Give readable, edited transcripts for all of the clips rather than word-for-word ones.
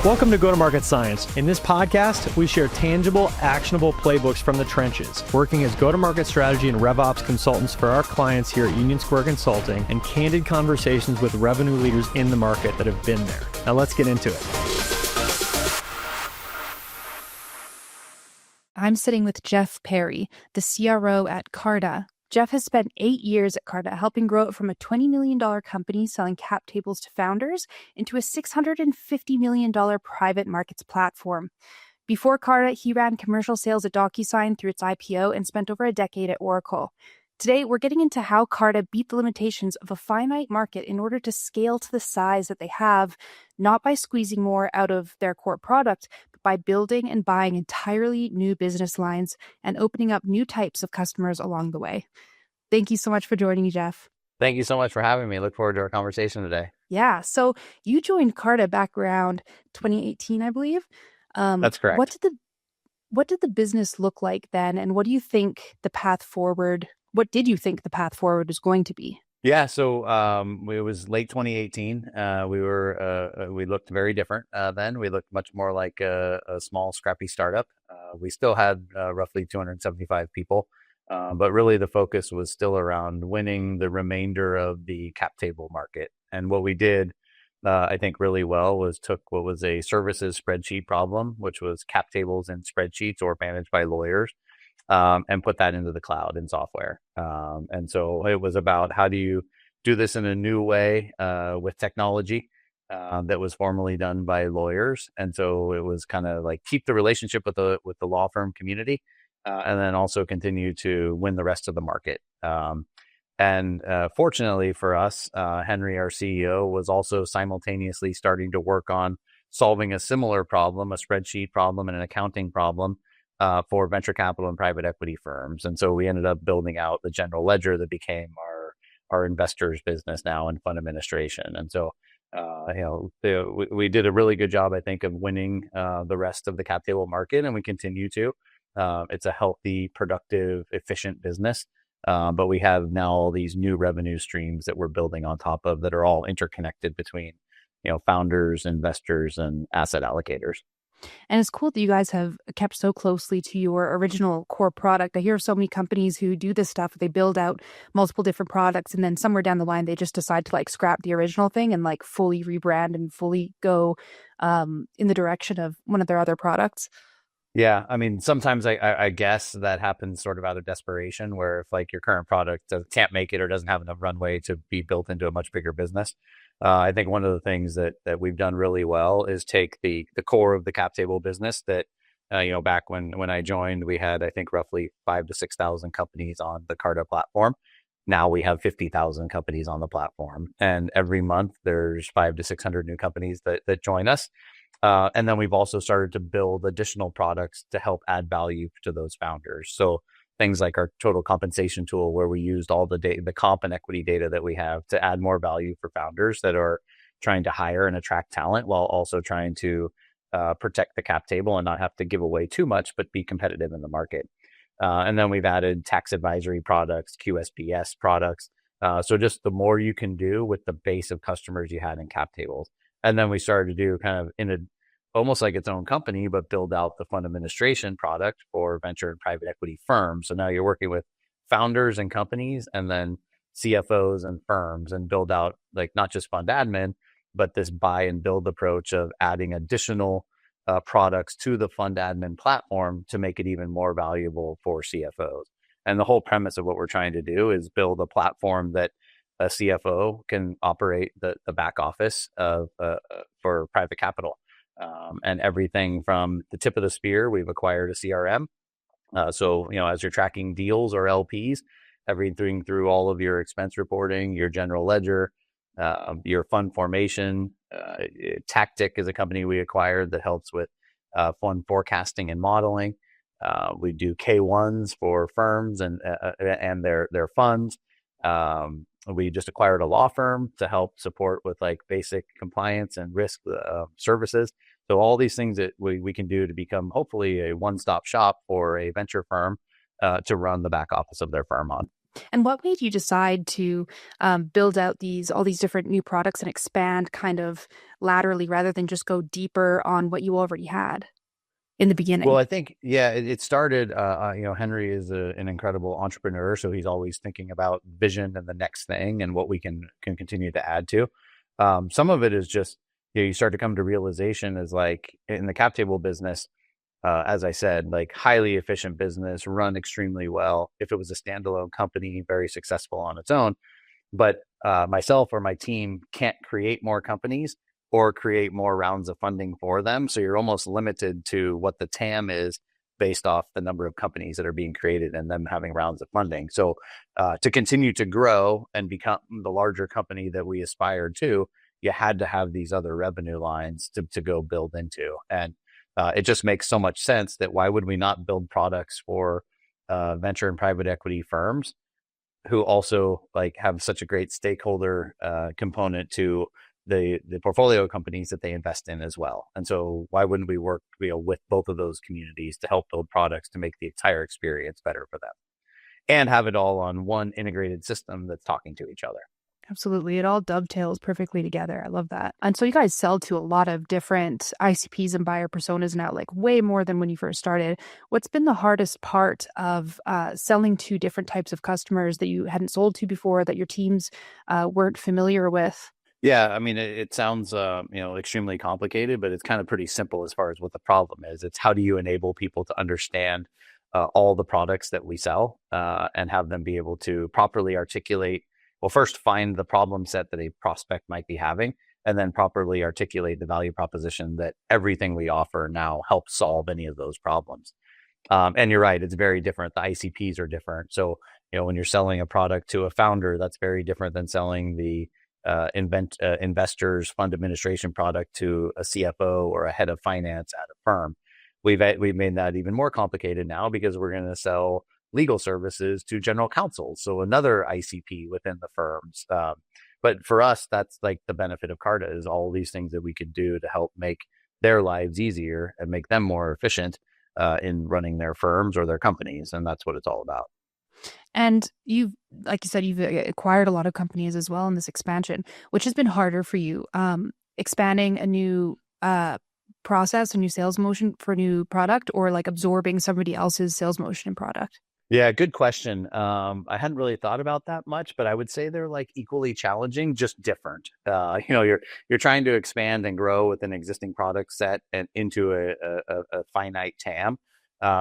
Welcome to Go-to-Market Science. In this podcast, we share tangible, actionable playbooks from the trenches, working as go-to-market strategy and RevOps consultants for our clients here at Union Square Consulting, and candid conversations with revenue leaders in the market that have been there. Now let's get into it. I'm sitting with Jeff Perry, the CRO at Carta. Jeff has spent 8 years at Carta, helping grow it from a $20 million company selling cap tables to founders into a $650 million private markets platform. Before Carta, he ran commercial sales at DocuSign through its IPO and spent over a decade at Oracle. Today, we're getting into how Carta beat the limitations of a finite market in order to scale to the size that they have, not by squeezing more out of their core product, but by building and buying entirely new business lines and opening up new types of customers along the way. Thank you so much for joining me, Jeff. Thank you so much for having me. Look forward to our conversation today. Yeah, so you joined Carta back around 2018, I believe. That's correct. What did the business look like then, and what do you think the path forward? What did you think the path forward was going to be? Yeah, so it was late 2018. We looked very different then. We looked much more like a small, scrappy startup. We still had roughly 275 people, but really the focus was still around winning the remainder of the cap table market. And what we did, I think, really well was took what was a services spreadsheet problem, which was cap tables and spreadsheets or managed by lawyers, and put that into the cloud and software. And so it was about how do you do this in a new way with technology that was formerly done by lawyers. And so it was kind of like keep the relationship with the law firm community, and then also continue to win the rest of the market. And fortunately for us, Henry, our CEO, was also simultaneously starting to work on solving a similar problem, a spreadsheet problem and an accounting problem, for venture capital and private equity firms. And so we ended up building out the general ledger that became our investors business now in fund administration. And so, we did a really good job, I think, of winning the rest of the cap table market, and we continue to. It's a healthy, productive, efficient business. But we have now all these new revenue streams that we're building on top of that are all interconnected between, founders, investors, and asset allocators. And it's cool that you guys have kept so closely to your original core product. I hear of so many companies who do this stuff. They build out multiple different products, and then somewhere down the line, they just decide to scrap the original thing and fully rebrand and fully go in the direction of one of their other products. Yeah, I mean, sometimes I guess that happens sort of out of desperation, where if your current product can't make it or doesn't have enough runway to be built into a much bigger business. I think one of the things that we've done really well is take the core of the cap table business that, back when I joined, we had, I think, roughly 5,000 to 6,000 companies on the Carta platform. Now we have 50,000 companies on the platform. And every month there's 500 to 600 new companies that join us. And then we've also started to build additional products to help add value to those founders. So things like our total compensation tool, where we used all the data, the comp and equity data that we have to add more value for founders that are trying to hire and attract talent while also trying to protect the cap table and not have to give away too much, but be competitive in the market. And then we've added tax advisory products, QSBS products. So just the more you can do with the base of customers you had in cap tables. And then we started to do kind of almost like its own company, but build out the fund administration product for venture and private equity firms. So now you're working with founders and companies, and then CFOs and firms, and build out not just fund admin, but this buy and build approach of adding additional products to the fund admin platform to make it even more valuable for CFOs. And the whole premise of what we're trying to do is build a platform that a CFO can operate the back office of for private capital. And everything from the tip of the spear, we've acquired a CRM. So, as you're tracking deals or LPs, everything through all of your expense reporting, your general ledger, your fund formation. Tactic is a company we acquired that helps with fund forecasting and modeling. We do K1s for firms and their funds. We just acquired a law firm to help support with basic compliance and risk services. So all these things that we can do to become hopefully a one-stop shop for a venture firm to run the back office of their firm on. And what made you decide to build out all these different new products and expand kind of laterally rather than just go deeper on what you already had in the beginning? Well, I think, yeah, it started, Henry is an incredible entrepreneur. So he's always thinking about vision and the next thing and what we can continue to add to. Some of it is just, you start to come to realization is like in the cap table business, as I said, like highly efficient business, run extremely well. If it was a standalone company, very successful on its own. But myself or my team can't create more companies or create more rounds of funding for them. So you're almost limited to what the TAM is based off the number of companies that are being created and them having rounds of funding. So to continue to grow and become the larger company that we aspired to, you had to have these other revenue lines to go build into. And it just makes so much sense that why would we not build products for venture and private equity firms who also like have such a great stakeholder component to the portfolio companies that they invest in as well. And so why wouldn't we work with both of those communities to help build products to make the entire experience better for them and have it all on one integrated system that's talking to each other? Absolutely. It all dovetails perfectly together. I love that. And so you guys sell to a lot of different ICPs and buyer personas now, like way more than when you first started. What's been the hardest part of selling to different types of customers that you hadn't sold to before, that your teams weren't familiar with? Yeah, I mean, it sounds extremely complicated, but it's kind of pretty simple as far as what the problem is. It's how do you enable people to understand all the products that we sell and have them be able to properly articulate. Well, first find the problem set that a prospect might be having, and then properly articulate the value proposition that everything we offer now helps solve any of those problems. And you're right, it's very different. The ICPs are different. So, when you're selling a product to a founder, that's very different than selling the investors fund administration product to a CFO or a head of finance at a firm. We've made that even more complicated now because we're going to sell legal services to general counsel, so another ICP within the firms. But for us, that's like the benefit of Carta is all these things that we could do to help make their lives easier and make them more efficient in running their firms or their companies, and that's what it's all about. And like you said, you've acquired a lot of companies as well in this expansion, which has been harder for you, expanding a new process, a new sales motion for a new product, or like absorbing somebody else's sales motion and product? Yeah, good question. I hadn't really thought about that much, but I would say they're like equally challenging, just different. You're trying to expand and grow with an existing product set and into a finite TAM.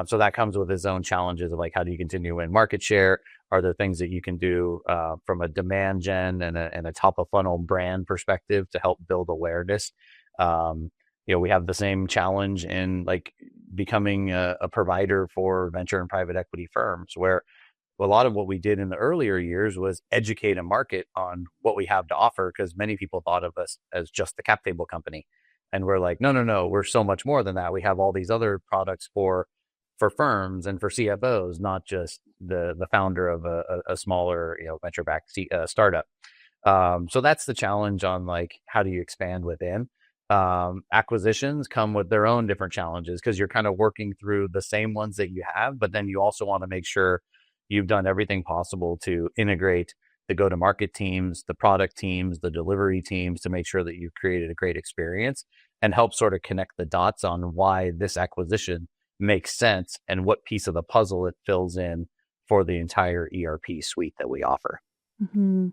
So that comes with its own challenges of like, how do you continue to win market share? Are there things that you can do from a demand gen and a top of funnel brand perspective to help build awareness? We have the same challenge in like becoming a provider for venture and private equity firms, where a lot of what we did in the earlier years was educate a market on what we have to offer, because many people thought of us as just the cap table company. And we're like, no, we're so much more than that. We have all these other products for firms and for CFOs, not just the founder of a smaller, venture-backed startup. So that's the challenge on like, how do you expand within? Acquisitions come with their own different challenges because you're kind of working through the same ones that you have, but then you also want to make sure you've done everything possible to integrate the go-to-market teams, the product teams, the delivery teams to make sure that you've created a great experience and help sort of connect the dots on why this acquisition makes sense and what piece of the puzzle it fills in for the entire ERP suite that we offer. Mm-hmm.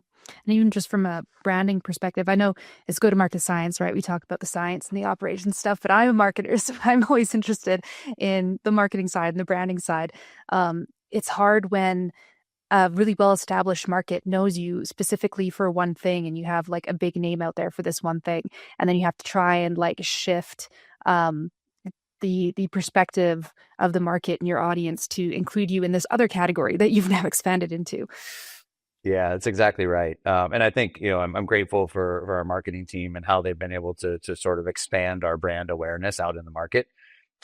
And even just from a branding perspective, I know it's go-to-market science, right? We talk about the science and the operations stuff, but I'm a marketer, so I'm always interested in the marketing side and the branding side. It's hard when a really well-established market knows you specifically for one thing and you have like a big name out there for this one thing. And then you have to try and like shift the perspective of the market and your audience to include you in this other category that you've now expanded into. Yeah, that's exactly right. And I think, I'm grateful for our marketing team and how they've been able to sort of expand our brand awareness out in the market.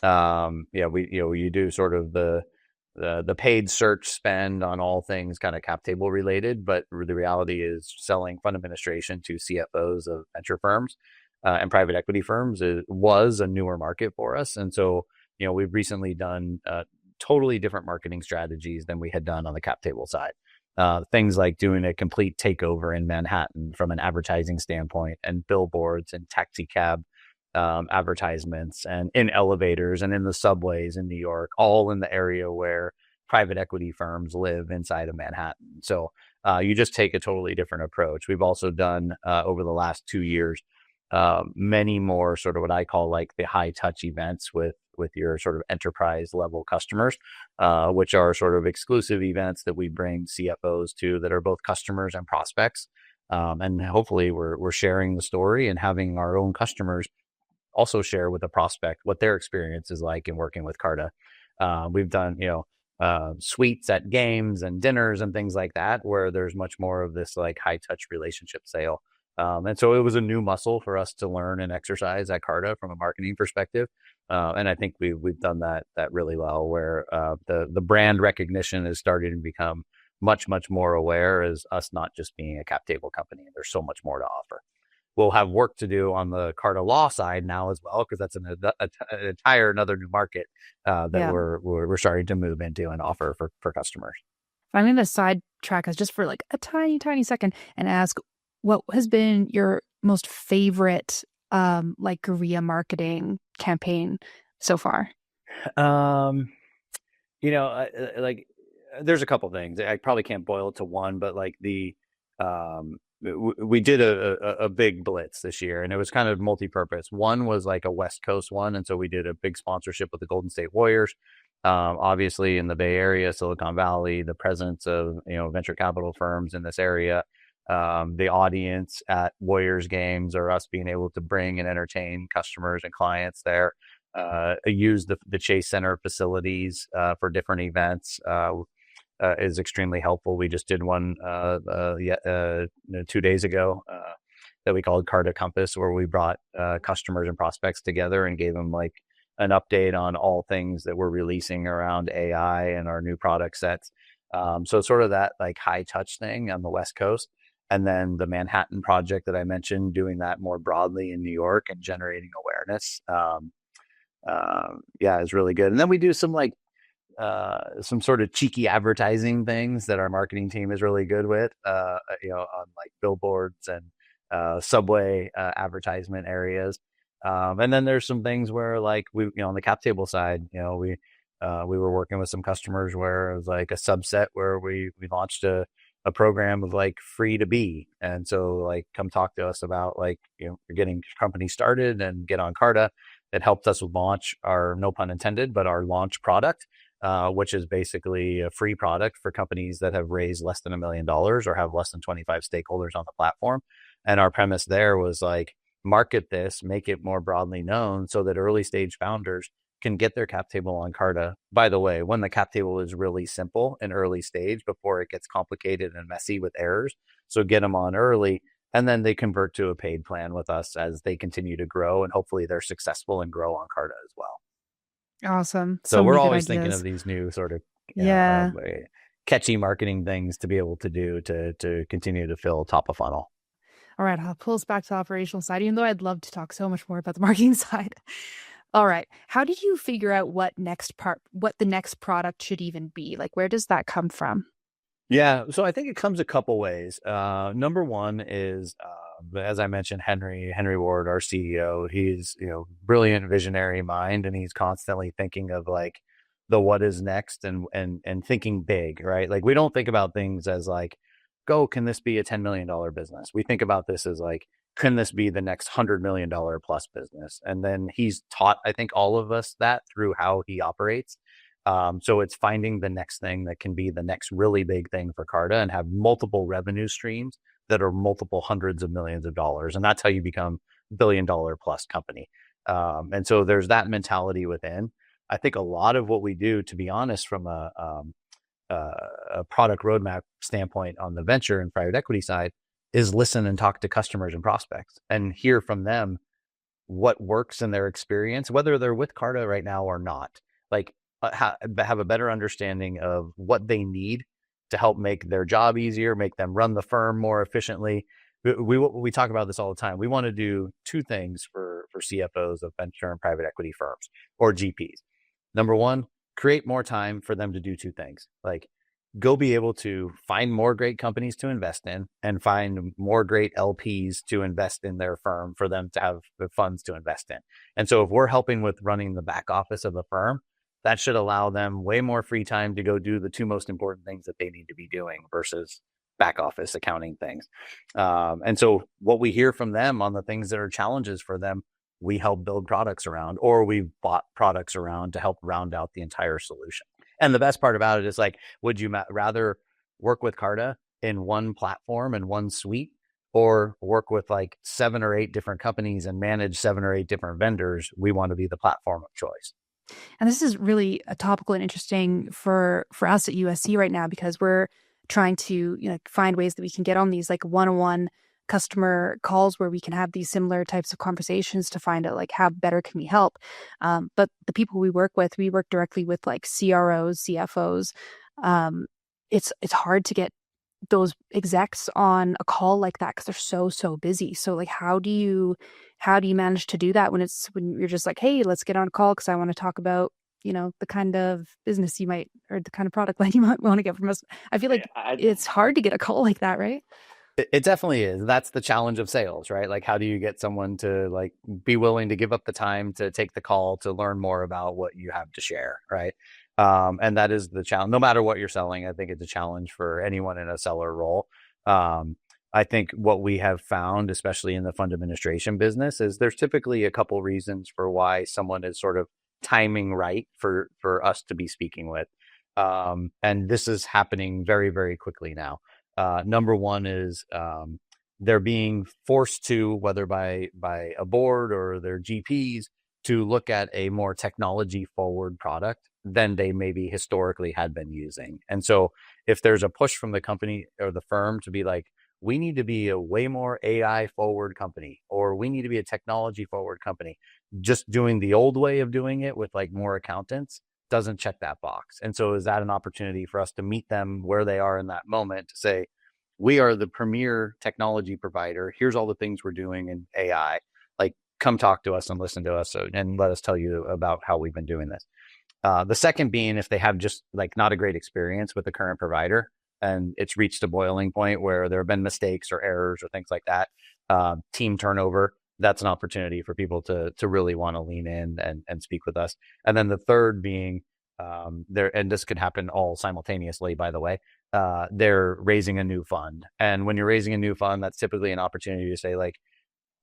You do sort of the paid search spend on all things kind of cap table related, but the reality is selling fund administration to CFOs of venture firms and private equity firms was a newer market for us. And so, we've recently done totally different marketing strategies than we had done on the cap table side. things like doing a complete takeover in Manhattan from an advertising standpoint, and billboards and taxi cab advertisements, and in elevators and in the subways in New York, all in the area where private equity firms live inside of Manhattan. So you just take a totally different approach. We've also done over the last 2 years many more sort of what I call like the high touch events with your sort of enterprise level customers, which are sort of exclusive events that we bring CFOs to that are both customers and prospects. And hopefully we're sharing the story and having our own customers also share with the prospect what their experience is like in working with Carta. We've done, suites at games and dinners and things like that, where there's much more of this like high touch relationship sale. And so it was a new muscle for us to learn and exercise at Carta from a marketing perspective. And I think we've done that really well, where the brand recognition is starting to become much more aware as us not just being a cap table company. There's so much more to offer. We'll have work to do on the Carta law side now as well, because that's an entire another new market that we're starting to move into and offer for customers. I'm going to sidetrack us just for like a tiny second and ask, what has been your most favorite like guerrilla marketing campaign so far? Like there's a couple things. I probably can't boil it to one, but like we did a big blitz this year, and it was kind of multi-purpose. One was like a West Coast one, and so we did a big sponsorship with the Golden State Warriors. Obviously in the Bay Area, Silicon Valley, the presence of venture capital firms in this area, the audience at Warriors games, or us being able to bring and entertain customers and clients there. Use the Chase Center facilities for different events. Is extremely helpful. We just did one 2 days ago that we called Carta Compass, where we brought customers and prospects together and gave them like an update on all things that we're releasing around AI and our new product sets. So sort of that like high touch thing on the West Coast. And then the Manhattan project that I mentioned, doing that more broadly in New York and generating awareness. Is really good. And then we do some like some sort of cheeky advertising things that our marketing team is really good with, on like billboards and subway advertisement areas. And then there's some things where like we, on the cap table side, we were working with some customers where it was like a subset where we launched a program of like free to be. And so like, come talk to us about like, you're getting companies started and get on Carta. It helped us launch our, no pun intended, but our launch product, which is basically a free product for companies that have raised less than $1 million or have less than 25 stakeholders on the platform. And our premise there was like, market this, make it more broadly known so that early stage founders can get their cap table on Carta. By the way, when the cap table is really simple and early stage before it gets complicated and messy with errors. So get them on early, and then they convert to a paid plan with us as they continue to grow, and hopefully they're successful and grow on Carta as well. Awesome. So we're always thinking of these new sort of catchy marketing things to be able to do to continue to fill top of funnel. All right, I'll pull us back to the operational side, even though I'd love to talk so much more about the marketing side. All right. How did you figure out what the next product should even be? Like, where does that come from? Yeah. So I think it comes a couple ways. Number one is, as I mentioned, Henry Ward, our CEO, he's, brilliant visionary mind, and he's constantly thinking of like the what is next and thinking big, right? Like we don't think about things as like, can this be a $10 million business? We think about this as like, can this be the next $100 million plus business? And then he's taught, I think, all of us that through how he operates. So it's finding the next thing that can be the next really big thing for Carta and have multiple revenue streams that are multiple hundreds of millions of dollars. And that's how you become $1 billion plus company. And so there's that mentality within. I think a lot of what we do, to be honest, from a product roadmap standpoint on the venture and private equity side, is listen and talk to customers and prospects and hear from them what works in their experience, whether they're with Carta right now or not. Like have a better understanding of what they need to help make their job easier, make them run the firm more efficiently. We talk about this all the time. We want to do two things for CFOs of venture and private equity firms or GPs. Number one, create more time for them to do two things. Like go be able to find more great companies to invest in and find more great LPs to invest in their firm for them to have the funds to invest in. And so if we're helping with running the back office of the firm, that should allow them way more free time to go do the two most important things that they need to be doing versus back office accounting things. And so what we hear from them on the things that are challenges for them, we help build products around, or we've bought products around to help round out the entire solution. And the best part about it is like, would you rather work with Carta in one platform and one suite, or work with like 7 or 8 different companies and manage 7 or 8 different vendors? We want to be the platform of choice. And this is really topical and interesting for us at USC right now, because we're trying to find ways that we can get on these like one-on-one customer calls where we can have these similar types of conversations to find out like how better can we help. But the people we work directly with like CROs, CFOs. It's hard to get those execs on a call like that because they're so busy. So like, how do you manage to do that when you're just like, hey, let's get on a call because I want to talk about the kind of business you might, or the kind of product line you might want to get from us. I feel like it's hard to get a call like that, right? It definitely is. That's the challenge of sales, right? Like, how do you get someone to like be willing to give up the time to take the call to learn more about what you have to share, right? And that is the challenge. No matter what you're selling, I think it's a challenge for anyone in a seller role. I think what we have found, especially in the fund administration business, is there's typically a couple reasons for why someone is sort of timing right for us to be speaking with. And this is happening very, very quickly now. Number one is they're being forced to, whether by a board or their GPs, to look at a more technology forward product than they maybe historically had been using. And so if there's a push from the company or the firm to be like, we need to be a way more AI forward company, or we need to be a technology forward company, just doing the old way of doing it with like more accountants doesn't check that box. And so is that an opportunity for us to meet them where they are in that moment to say, we are the premier technology provider. Here's all the things we're doing in AI. Like, come talk to us and listen to us and let us tell you about how we've been doing this. The second being, if they have just like not a great experience with the current provider and it's reached a boiling point where there have been mistakes or errors or things like that, team turnover, that's an opportunity for people to really want to lean in and speak with us. And then the third being, and this could happen all simultaneously, by the way, they're raising a new fund. And when you're raising a new fund, that's typically an opportunity to say like,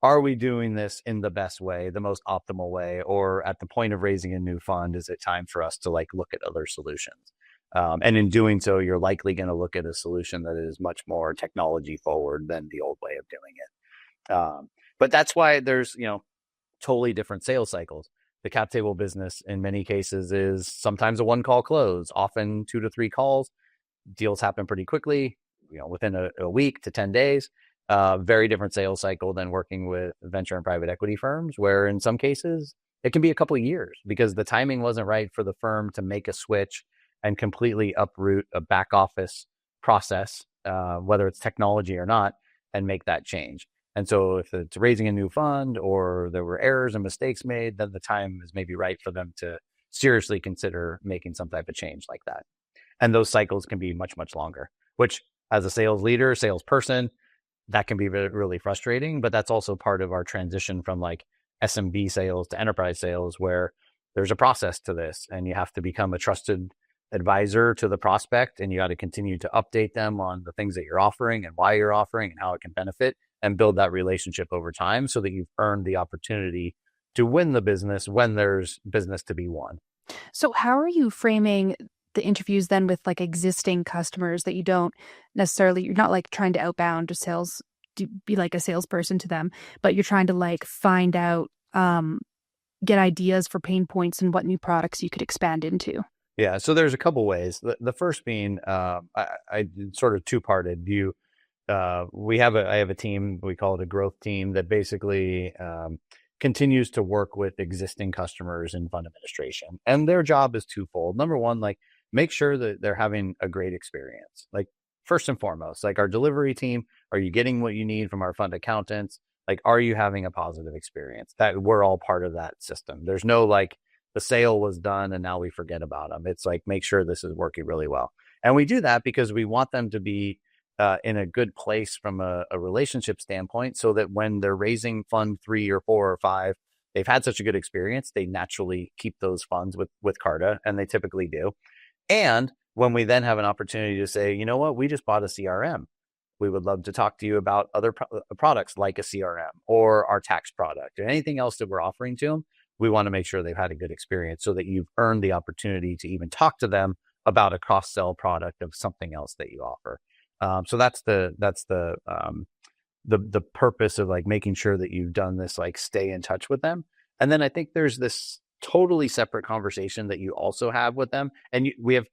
are we doing this in the best way, the most optimal way, or at the point of raising a new fund, is it time for us to like look at other solutions? And in doing so, you're likely going to look at a solution that is much more technology forward than the old way of doing it. But that's why there's, totally different sales cycles. The cap table business in many cases is sometimes a 1-call close, often 2 to 3 calls. Deals happen pretty quickly, within a week to 10 days. Very different sales cycle than working with venture and private equity firms, where in some cases it can be a couple of years because the timing wasn't right for the firm to make a switch and completely uproot a back office process, whether it's technology or not, and make that change. And so if it's raising a new fund or there were errors and mistakes made, then the time is maybe right for them to seriously consider making some type of change like that. And those cycles can be much, much longer, which as a sales leader, salesperson, that can be really, really frustrating. But that's also part of our transition from like SMB sales to enterprise sales, where there's a process to this and you have to become a trusted advisor to the prospect, and you got to continue to update them on the things that you're offering and why you're offering and how it can benefit, and build that relationship over time so that you've earned the opportunity to win the business when there's business to be won. So how are you framing the interviews then with like existing customers that you're not like trying to outbound to sales, to be like a salesperson to them, but you're trying to like find out, get ideas for pain points and what new products you could expand into? Yeah, so there's a couple ways. The first being, I sort of two-parted view. I have a team, we call it a growth team, that basically continues to work with existing customers in fund administration. And their job is twofold. Number one, like make sure that they're having a great experience. Like first and foremost, like our delivery team, are you getting what you need from our fund accountants? Like, are you having a positive experience? That we're all part of that system. There's no like the sale was done and now we forget about them. It's like, make sure this is working really well. And we do that because we want them to be in a good place from a relationship standpoint, so that when they're raising fund 3 or 4 or 5, they've had such a good experience, they naturally keep those funds with Carta, and they typically do. And when we then have an opportunity to say, you know what, we just bought a CRM. We would love to talk to you about other products like a CRM or our tax product or anything else that we're offering to them. We want to make sure they've had a good experience so that you've earned the opportunity to even talk to them about a cross-sell product of something else that you offer. So that's the purpose of like making sure that you've done this, like stay in touch with them. And then I think there's this totally separate conversation that you also have with them. And we have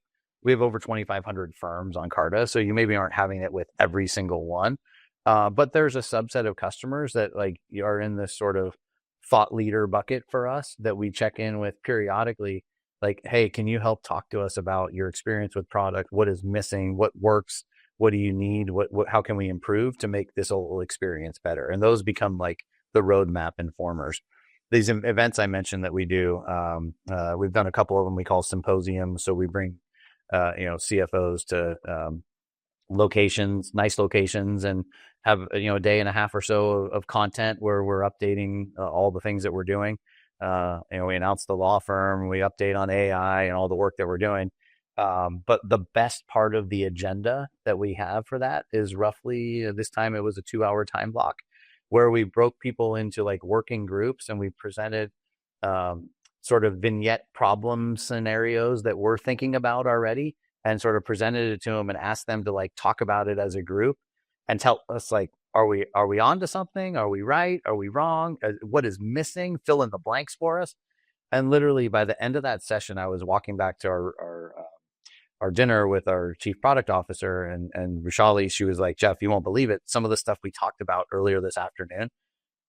over 2,500 firms on Carta, so you maybe aren't having it with every single one. But there's a subset of customers that like are in this sort of thought leader bucket for us that we check in with periodically. Like, hey, can you help talk to us about your experience with product? What is missing? What works? What do you need? How can we improve to make this whole experience better? And those become like the roadmap informers. These events I mentioned that we do, we've done a couple of them we call symposiums. So we bring, CFOs to nice locations, and have, a day and a half or so of content where we're updating all the things that we're doing. We announce the law firm, we update on AI and all the work that we're doing. But the best part of the agenda that we have for that is roughly, this time it was a 2-hour time block where we broke people into like working groups, and we presented sort of vignette problem scenarios that we're thinking about already, and sort of presented it to them and asked them to like talk about it as a group and tell us like, are we on to something? Are we right? Are we wrong? What is missing? Fill in the blanks for us. And literally by the end of that session, I was walking back to our dinner with our chief product officer, and Rishali, she was like, Jeff, you won't believe it. Some of the stuff we talked about earlier this afternoon,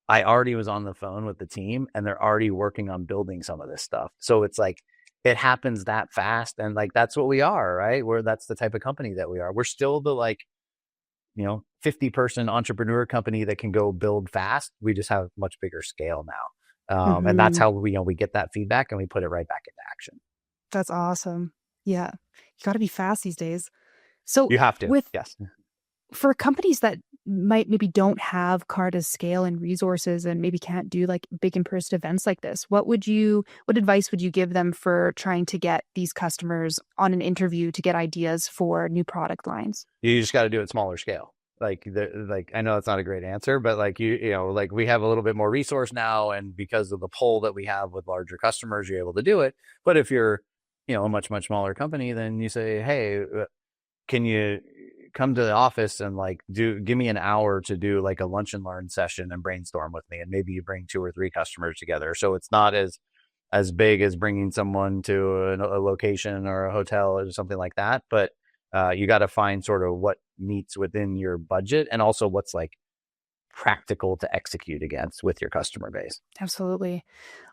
I already was on the phone with the team, and they're already working on building some of this stuff. So it's like, it happens that fast. And like, that's what we are, right? That's the type of company that we are. We're still the 50-person entrepreneur company that can go build fast. We just have much bigger scale now. And that's how we get that feedback and we put it right back into action. That's awesome. Yeah. You got to be fast these days. So you have to, yes. For companies that maybe don't have Carta's scale and resources and maybe can't do like big in-person events like this, what advice would you give them for trying to get these customers on an interview to get ideas for new product lines? You just got to do it smaller scale. Like I know that's not a great answer, but like like we have a little bit more resource now, and because of the pull that we have with larger customers, you're able to do it. But if you're a much smaller company, then you say, hey, can you come to the office and like give me an hour to do like a lunch and learn session and brainstorm with me, and maybe you bring 2 or 3 customers together. So it's not as big as bringing someone to a location or a hotel or something like that, but you got to find sort of what meets within your budget, and also what's like practical to execute against with your customer base. Absolutely.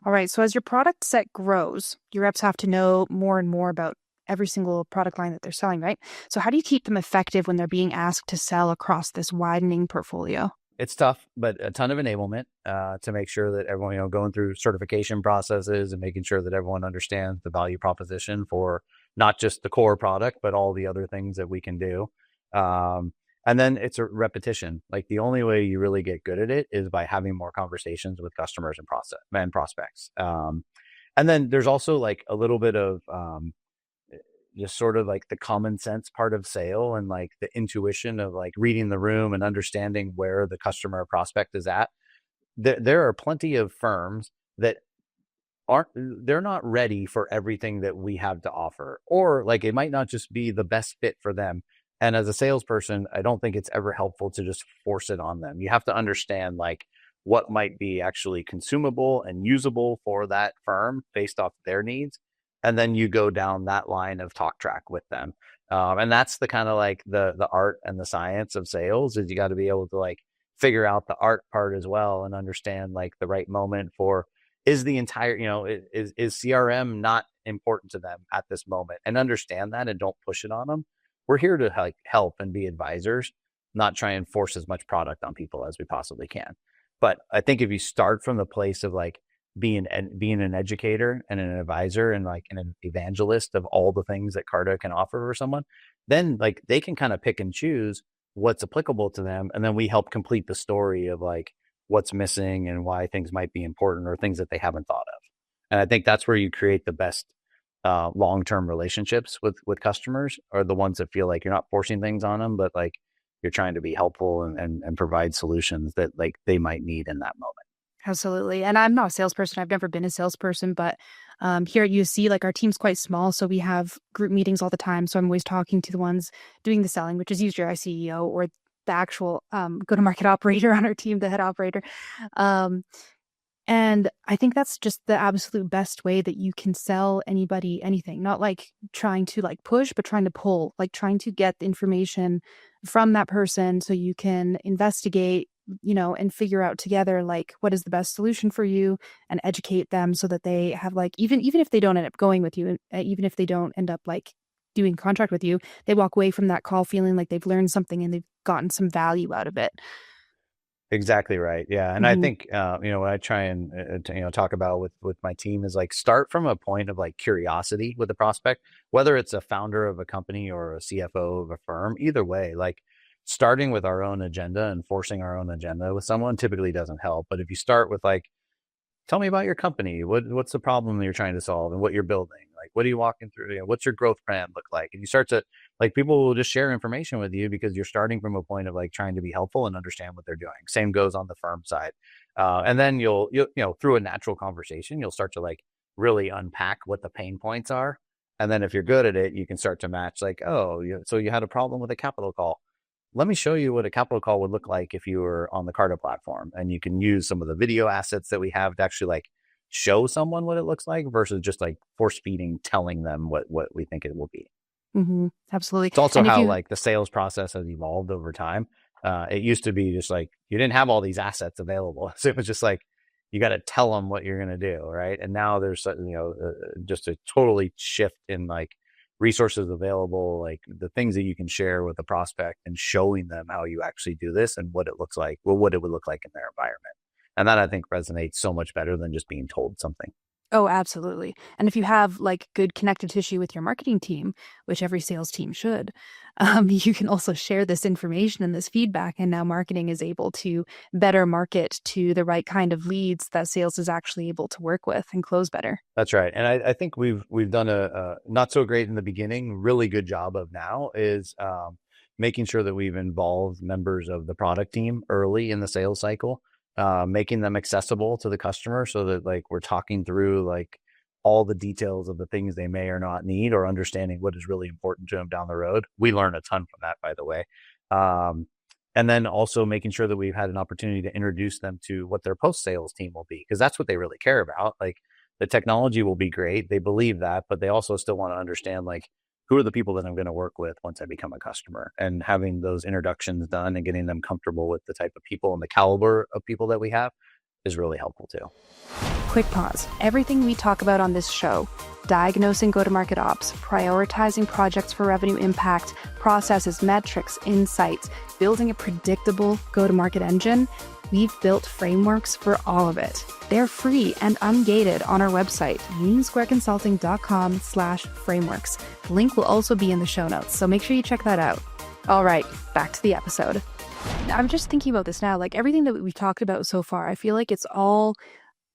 All right. So as your product set grows, your reps have to know more and more about every single product line that they're selling, right? So how do you keep them effective when they're being asked to sell across this widening portfolio? It's tough, but a ton of enablement to make sure that everyone, going through certification processes and making sure that everyone understands the value proposition for not just the core product, but all the other things that we can do. And then it's a repetition. Like the only way you really get good at it is by having more conversations with customers and prospects. And then there's also like a little bit of just sort of like the common sense part of sale, and like the intuition of like reading the room and understanding where the customer or prospect is at. There are plenty of firms that they're not ready for everything that we have to offer, or like it might not just be the best fit for them. And as a salesperson, I don't think it's ever helpful to just force it on them. You have to understand like what might be actually consumable and usable for that firm based off their needs. And then you go down that line of talk track with them. And that's the kind of like the art and the science of sales, is you got to be able to like figure out the art part as well, and understand like the right moment for, is the entire, is CRM not important to them at this moment, and understand that, and don't push it on them. We're here to like help and be advisors, not try and force as much product on people as we possibly can. But I think if you start from the place of like, being an educator and an advisor and like an evangelist of all the things that Carta can offer for someone, then like they can kind of pick and choose what's applicable to them. And then we help complete the story of like what's missing and why things might be important or things that they haven't thought of. And I think that's where you create the best long-term relationships with customers, are the ones that feel like you're not forcing things on them, but like you're trying to be helpful and provide solutions that like they might need in that moment. Absolutely. And I'm not a salesperson. I've never been a salesperson, but here at UC, like our team's quite small. So we have group meetings all the time. So I'm always talking to the ones doing the selling, which is usually our CEO or the actual go-to-market operator on our team, the head operator. And I think that's just the absolute best way that you can sell anybody anything, not like trying to like push, but trying to pull, like trying to get the information from that person so you can investigate, and figure out together like what is the best solution for you and educate them so that they have like, even if they don't end up going with you, even if they don't end up like doing contract with you, they walk away from that call feeling like they've learned something and they've gotten some value out of it. Exactly right. Yeah. And I think, what I try and, talk about with my team is like start from a point of like curiosity with the prospect, whether it's a founder of a company or a CFO of a firm, either way, like starting with our own agenda and forcing our own agenda with someone typically doesn't help. But if you start with like, tell me about your company. What's the problem that you're trying to solve and what you're building? Like, what are you walking through? What's your growth plan look like? And you start to like, people will just share information with you because you're starting from a point of like trying to be helpful and understand what they're doing. Same goes on the firm side. And then you'll, through a natural conversation, you'll start to like really unpack what the pain points are. And then if you're good at it, you can start to match like, oh, so you had a problem with a capital call. Let me show you what a capital call would look like if you were on the Carta platform, and you can use some of the video assets that we have to actually like show someone what it looks like versus just like force feeding, telling them what we think it will be. Mm-hmm. Absolutely. It's also how like the sales process has evolved over time. It used to be just like, you didn't have all these assets available. So it was just like, you got to tell them what you're going to do. Right. And now there's, just a totally shift in like resources available, like the things that you can share with the prospect and showing them how you actually do this and what it looks like, what it would look like in their environment. And that I think resonates so much better than just being told something. Oh, absolutely. And if you have like good connective tissue with your marketing team, which every sales team should, you can also share this information and this feedback. And now marketing is able to better market to the right kind of leads that sales is actually able to work with and close better. That's right. And I think we've done a not so great in the beginning, really good job of now is making sure that we've involved members of the product team early in the sales cycle. Making them accessible to the customer so that like we're talking through like all the details of the things they may or not need, or understanding what is really important to them down the road. We learn a ton from that, by the way. And then also making sure that we've had an opportunity to introduce them to what their post-sales team will be, because that's what they really care about. Like the technology will be great. They believe that, but they also still want to understand like, who are the people that I'm going to work with once I become a customer, and having those introductions done and getting them comfortable with the type of people and the caliber of people that we have is really helpful too. Quick pause. Everything we talk about on this show, diagnosing go-to-market ops, prioritizing projects for revenue impact, processes, metrics, insights, building a predictable go-to-market engine, we've built frameworks for all of it. They're free and ungated on our website, unionsquareconsulting.com/frameworks. The link will also be in the show notes, so make sure you check that out. All right, back to the episode. I'm just thinking about this now, like everything that we've talked about so far, I feel like it's all,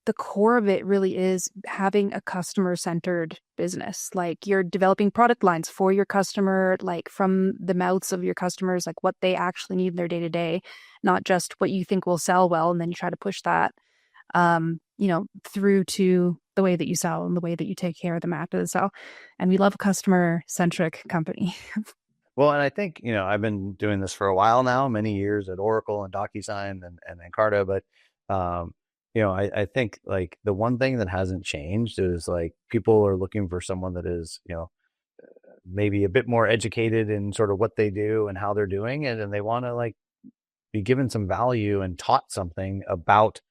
the core of it really is having a customer-centered business. Like you're developing product lines for your customer, like from the mouths of your customers, like what they actually need in their day-to-day, not just what you think will sell well, and then you try to push that, through to the way that you sell and the way that you take care of them after the sell. And we love a customer-centric company. Well, and I think, I've been doing this for a while now, many years at Oracle and DocuSign and Carta, but, I think like the one thing that hasn't changed is like people are looking for someone that is, maybe a bit more educated in sort of what they do and how they're doing it. And they want to like be given some value and taught something about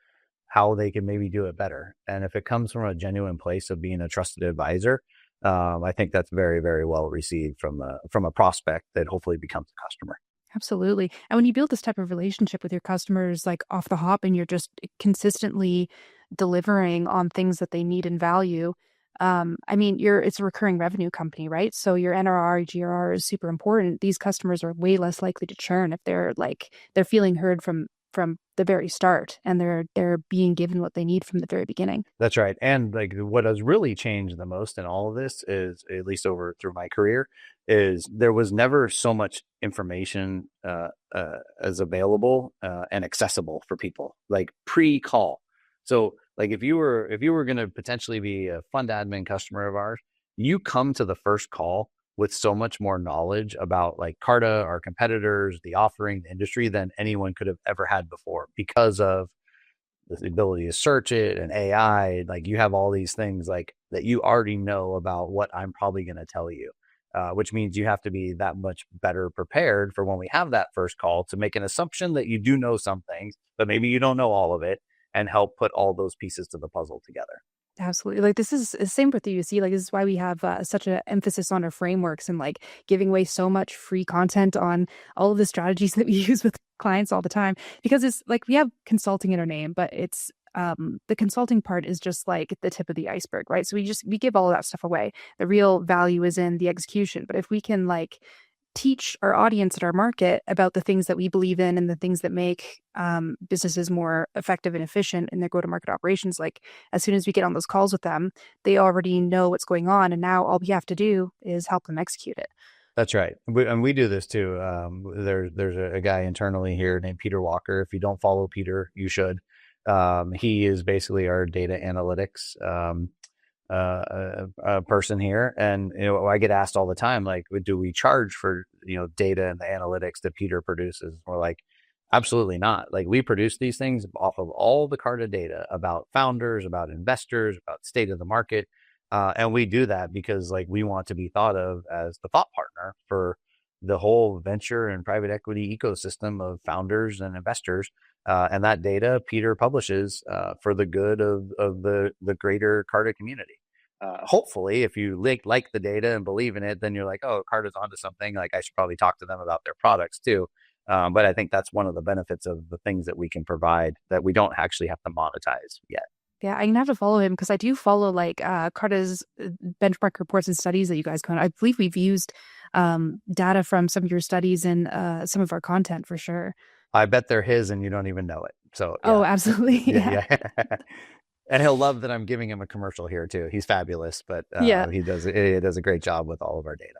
how they can maybe do it better. And if it comes from a genuine place of being a trusted advisor, I think that's very, very well received from a prospect that hopefully becomes a customer. Absolutely. And when you build this type of relationship with your customers, like off the hop, and you're just consistently delivering on things that they need and value, I mean, it's a recurring revenue company, right? So your NRR, GRR is super important. These customers are way less likely to churn if they're feeling heard from the very start, and they're being given what they need from the very beginning. That's right. And like what has really changed the most in all of this is, at least over through my career, is there was never so much information as available and accessible for people, like pre-call. So like if you were going to potentially be a fund admin customer of ours, you come to the first call with so much more knowledge about like Carta, our competitors, the offering, the industry than anyone could have ever had before, because of the ability to search it and AI. Like you have all these things like that you already know about what I'm probably going to tell you, which means you have to be that much better prepared for when we have that first call to make an assumption that you do know some things, but maybe you don't know all of it, and help put all those pieces to the puzzle together. Absolutely. Like this is the same with the UC. Like this is why we have such an emphasis on our frameworks and like giving away so much free content on all of the strategies that we use with clients all the time. Because it's like we have consulting in our name, but it's the consulting part is just like the tip of the iceberg, right? So we give all of that stuff away. The real value is in the execution. But if we can like teach our audience and our market about the things that we believe in and the things that make businesses more effective and efficient in their go-to-market operations, like as soon as we get on those calls with them, they already know what's going on, and now all we have to do is help them execute it. That's right. And we do this too. There's a guy internally here named Peter Walker. If you don't follow Peter, you should. He is basically our data analytics a person here. And I get asked all the time, like, do we charge for data and the analytics that Peter produces? We're like, absolutely not. Like, we produce these things off of all the Carta data about founders, about investors, about state of the market, and we do that because like we want to be thought of as the thought partner for the whole venture and private equity ecosystem of founders and investors. And that data Peter publishes for the good of the greater Carta community. Hopefully, if you like the data and believe in it, then you're like, oh, Carta's onto something. Like, I should probably talk to them about their products too. But I think that's one of the benefits of the things that we can provide that we don't actually have to monetize yet. Yeah, I'm gonna have to follow him because I do follow like Carta's benchmark reports and studies that you guys I believe we've used data from some of your studies and some of our content for sure. I bet they're his and you don't even know it. So yeah. Oh, absolutely. Yeah. And he'll love that I'm giving him a commercial here too. He's fabulous, but Yeah. he does a great job with all of our data.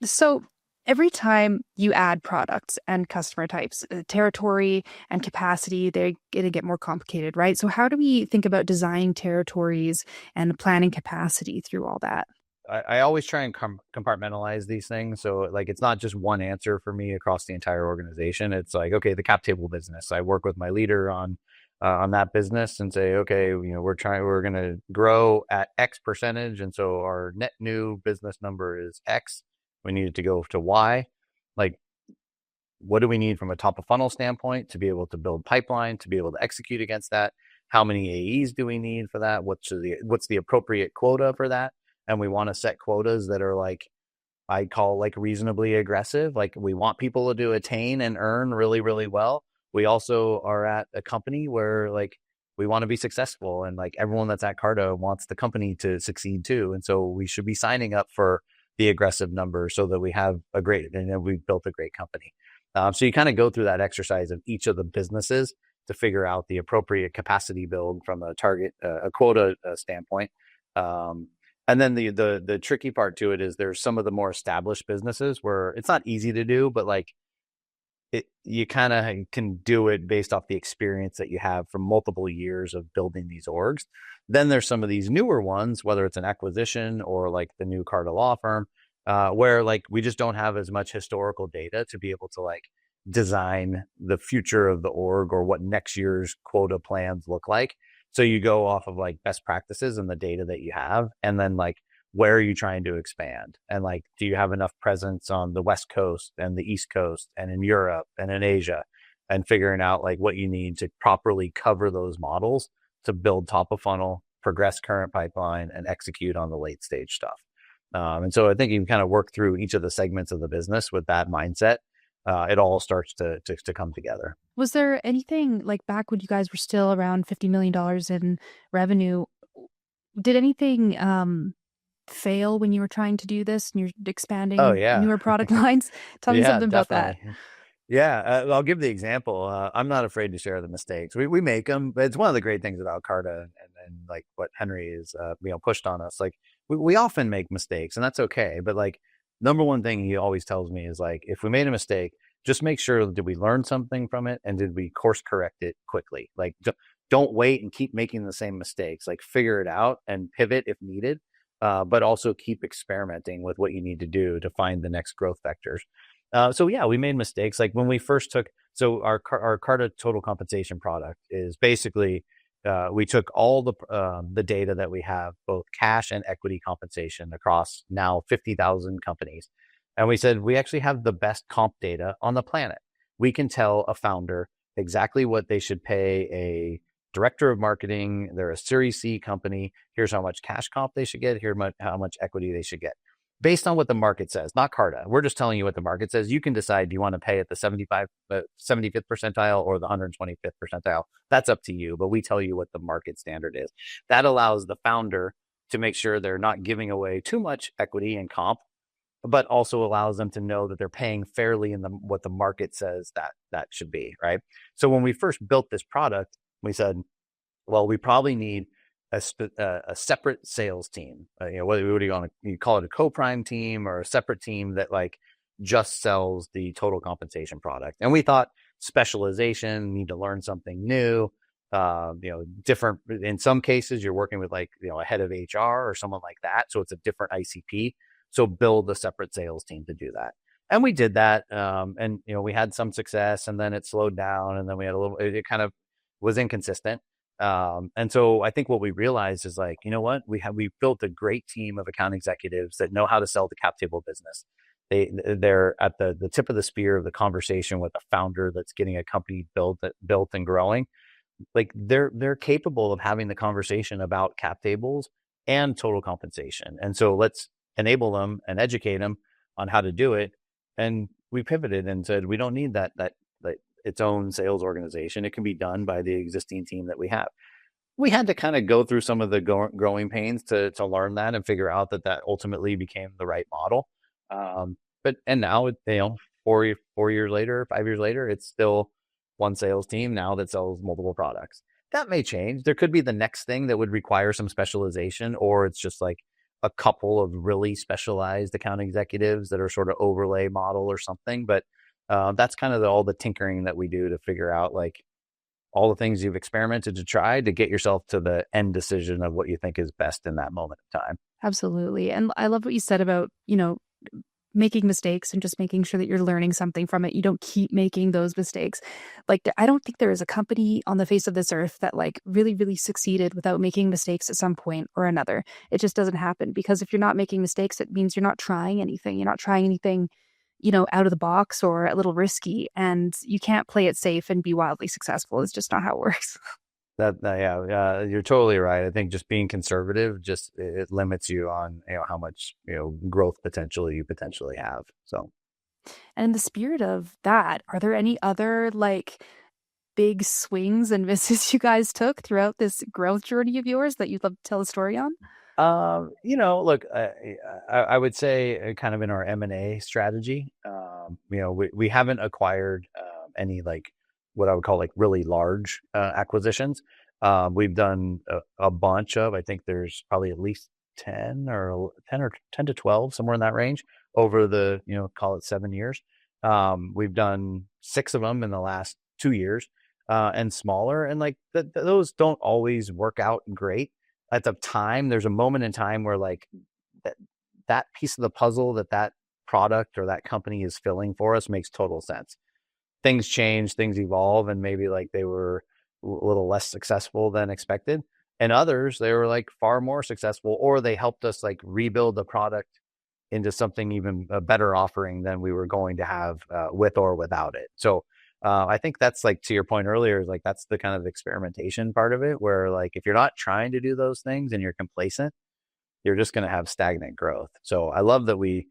So every time you add products and customer types, territory and capacity, they're going to get more complicated, right? So how do we think about designing territories and planning capacity through all that? I always try and compartmentalize these things. So like, it's not just one answer for me across the entire organization. It's like, okay, the cap table business, I work with my leader on that business and say, okay, we're going to grow at X percentage. And so our net new business number is X. We need it to go to Y. Like, what do we need from a top of funnel standpoint to be able to build pipeline, to be able to execute against that? How many AEs do we need for that? What's the appropriate quota for that? And we want to set quotas that are like, I call like reasonably aggressive. Like, we want people to attain and earn really, really well. We also are at a company where like we want to be successful, and like everyone that's at Carta wants the company to succeed too. And so we should be signing up for the aggressive number so that we have we've built a great company. So you kind of go through that exercise of each of the businesses to figure out the appropriate capacity build from a target, a quota standpoint. And then the tricky part to it is there's some of the more established businesses where it's not easy to do, but like you kind of can do it based off the experience that you have from multiple years of building these orgs. Then there's some of these newer ones, whether it's an acquisition or like the new Carta law firm, where like we just don't have as much historical data to be able to like design the future of the org or what next year's quota plans look like. So you go off of like best practices and the data that you have, and then like, where are you trying to expand? And like, do you have enough presence on the West Coast and the East Coast and in Europe and in Asia, and figuring out like what you need to properly cover those models to build top of funnel, progress current pipeline, and execute on the late stage stuff. And so I think you can kind of work through each of the segments of the business with that mindset. it all starts to come together. Was there anything like back when you guys were still around $50 million in revenue? Did anything fail when you were trying to do this and you're Oh expanding yeah. newer product lines? Tell me Yeah, something about that. definitely. Yeah, I'll give the example. I'm not afraid to share the mistakes. We make them, but it's one of the great things about Carta and like what Henry is pushed on us. Like we often make mistakes, and that's okay. But like number one thing he always tells me is like if we made a mistake, just make sure did we learn something from it and did we course correct it quickly. Like don't wait and keep making the same mistakes. Like figure it out and pivot if needed, but also keep experimenting with what you need to do to find the next growth vectors. So yeah, we made mistakes. Like when we first took, so our Carta total compensation product is basically, we took all the data that we have, both cash and equity compensation across now 50,000 companies. And we said, we actually have the best comp data on the planet. We can tell a founder exactly what they should pay a director of marketing. They're a Series C company. Here's how much cash comp they should get. Here's how much equity they should get, based on what the market says, not Carta. We're just telling you what the market says. You can decide, do you want to pay at the 75th percentile or the 125th percentile? That's up to you, but we tell you what the market standard is. That allows the founder to make sure they're not giving away too much equity and comp, but also allows them to know that they're paying fairly in what the market says that should be, right? So when we first built this product, we said, well, we probably need a separate sales team. What do you want to, you call it a co-prime team or a separate team that like just sells the total compensation product? And we thought specialization, need to learn something new. Different, in some cases you're working with like, a head of HR or someone like that. So it's a different ICP. So build a separate sales team to do that. And we did that. And we had some success and then it slowed down and then we had it kind of was inconsistent. And so I think what we realized is like, we built a great team of account executives that know how to sell the cap table business. They're at the tip of the spear of the conversation with a founder that's getting a company built and growing. Like they're capable of having the conversation about cap tables and total compensation. And so let's enable them and educate them on how to do it. And we pivoted and said, we don't need that its own sales organization. It can be done by the existing team that we have. We had to kind of go through some of the growing pains to learn that and figure out that ultimately became the right model. And now, 4 years later, 5 years later, it's still one sales team now that sells multiple products. That may change. There could be the next thing that would require some specialization, or it's just like a couple of really specialized account executives that are sort of overlay model or something. But that's kind of all the tinkering that we do to figure out like all the things you've experimented to try to get yourself to the end decision of what you think is best in that moment of time. Absolutely. And I love what you said about, making mistakes and just making sure that you're learning something from it. You don't keep making those mistakes. Like, I don't think there is a company on the face of this earth that like really, really succeeded without making mistakes at some point or another. It just doesn't happen, because if you're not making mistakes, it means you're not trying anything. You're not trying anything, out of the box or a little risky, and you can't play it safe and be wildly successful. It's just not how it works. You're totally right. I think just being conservative, it limits you on, how much, growth potential you potentially have. So. And in the spirit of that, are there any other like big swings and misses you guys took throughout this growth journey of yours that you'd love to tell a story on? Look, I would say kind of in our M&A strategy, we haven't acquired any like what I would call like really large acquisitions. We've done a bunch of, I think there's probably at least 10 to 12, somewhere in that range over the, call it 7 years. We've done 6 of them in the last 2 years, and smaller. And like those don't always work out great. At the time, there's a moment in time where like that piece of the puzzle that product or that company is filling for us makes total sense. Things change, things evolve, and maybe like they were a little less successful than expected. And others, they were like far more successful, or they helped us like rebuild the product into something even a better offering than we were going to have with or without it. So I think that's like, to your point earlier, is like that's the kind of experimentation part of it, where like if you're not trying to do those things and you're complacent, you're just going to have stagnant growth. So I love that we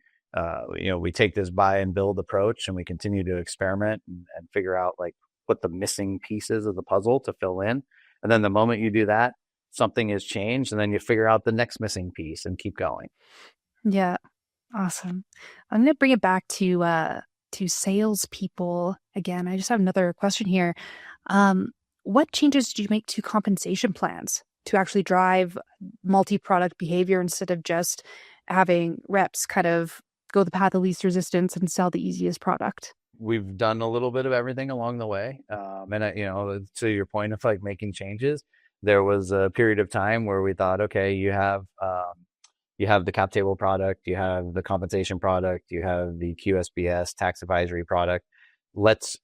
we take this buy and build approach and we continue to experiment and figure out like what the missing pieces of the puzzle to fill in. And then the moment you do that, something has changed, and then you figure out the next missing piece and keep going. Yeah. Awesome. I'm going to bring it back to salespeople again. I just have another question here. What changes did you make to compensation plans to actually drive multi-product behavior instead of just having reps kind of go the path of least resistance and sell the easiest product? We've done a little bit of everything along the way. To your point of like making changes, there was a period of time where we thought, okay, you have the cap table product, you have the compensation product, you have the QSBS tax advisory product. Let's,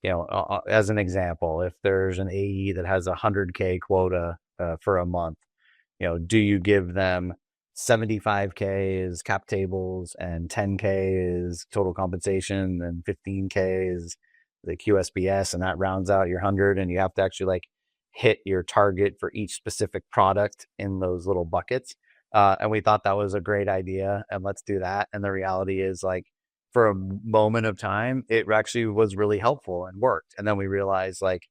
as an example, if there's an AE that has 100K quota for a month, do you give them 75K is cap tables and 10K is total compensation and 15K is the QSBS, and that rounds out your 100, and you have to actually like hit your target for each specific product in those little buckets. And we thought that was a great idea, and let's do that. And the reality is like for a moment of time, it actually was really helpful and worked. And then we realized like,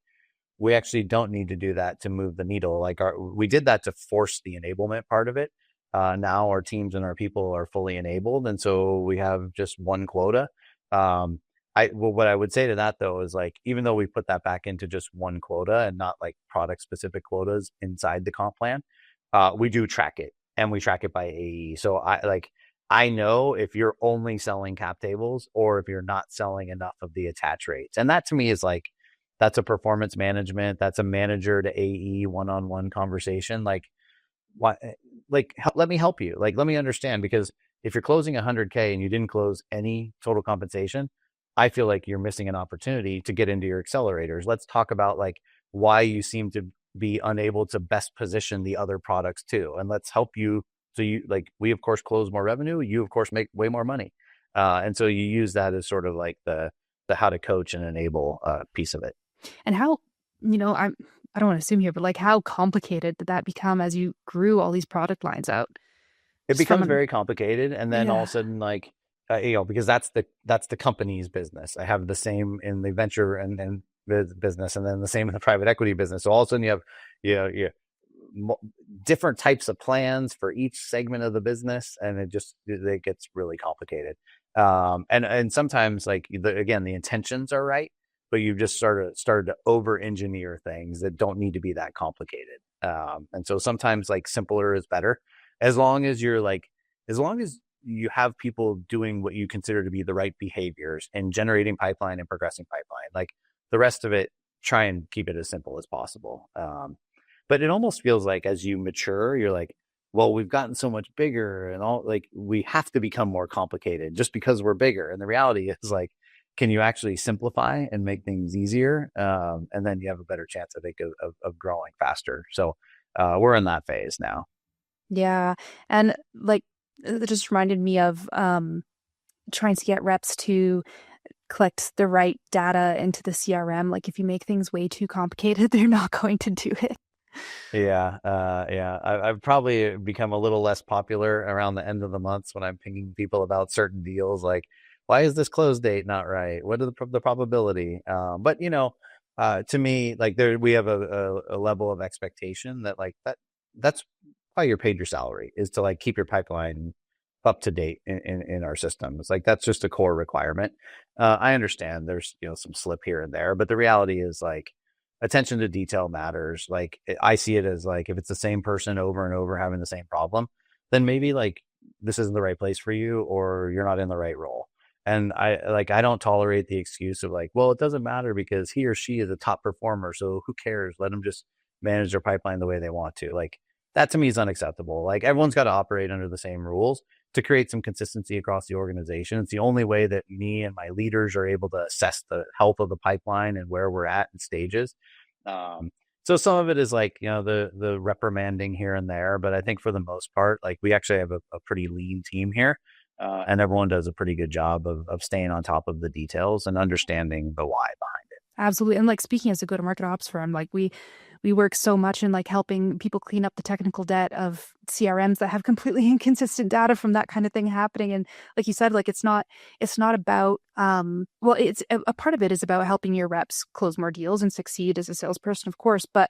we actually don't need to do that to move the needle. Like we did that to force the enablement part of it. Now our teams and our people are fully enabled. And so we have just one quota. What I would say to that though, is like, even though we put that back into just one quota and not like product specific quotas inside the comp plan, we do track it, and we track it by AE. So I know if you're only selling cap tables or if you're not selling enough of the attach rates. And that to me is like, that's a performance management. That's a manager to AE one-on-one conversation. Like, why? Like, let me help you. Like, let me understand, because if you're closing 100K and you didn't close any total compensation, I feel like you're missing an opportunity to get into your accelerators. Let's talk about like why you seem to be unable to best position the other products too. And let's help you. So we of course close more revenue. You of course make way more money. And so you use that as sort of like the how to coach and enable piece of it. And how, I don't want to assume here, but like how complicated did that become as you grew all these product lines out? It becomes very complicated. And then all of a sudden, like, because that's the company's business. I have the same in the venture and business, and then the same in the private equity business. So all of a sudden you have, different types of plans for each segment of the business, and it gets really complicated. And sometimes like the intentions are right, but you've just started to over engineer things that don't need to be that complicated. And so sometimes like simpler is better, as long as you have people doing what you consider to be the right behaviors and generating pipeline and progressing pipeline. Like the rest of it, try and keep it as simple as possible. But it almost feels like as you mature, you're like, well, we've gotten so much bigger and all, like we have to become more complicated just because we're bigger. And the reality is like, can you actually simplify and make things easier? And then you have a better chance, I think, of growing faster. So we're in that phase now. Yeah. And like, it just reminded me of trying to get reps to collect the right data into the CRM. Like if you make things way too complicated, they're not going to do it. Yeah. I've probably become a little less popular around the end of the months when I'm pinging people about certain deals. Like, why is this close date not right? What are the probability? But to me, like we have a level of expectation that like that's why you're paid your salary, is to like keep your pipeline up to date in our system. It's like, that's just a core requirement. I understand there's, some slip here and there, but the reality is like attention to detail matters. Like I see it as like, if it's the same person over and over having the same problem, then maybe like this isn't the right place for you, or you're not in the right role. And I don't tolerate the excuse of like, well, it doesn't matter because he or she is a top performer, so who cares? Let them just manage their pipeline the way they want to. Like that to me is unacceptable. Like everyone's got to operate under the same rules to create some consistency across the organization. It's the only way that me and my leaders are able to assess the health of the pipeline and where we're at in stages. So some of it is like, the reprimanding here and there, but I think for the most part, like we actually have a pretty lean team here. And everyone does a pretty good job of staying on top of the details and understanding the why behind it. Absolutely. And like speaking as a go-to-market ops firm, like we we work so much in like helping people clean up the technical debt of CRMs that have completely inconsistent data from that kind of thing happening. And like you said, like it's not about well, it's a part of it is about helping your reps close more deals and succeed as a salesperson, of course, but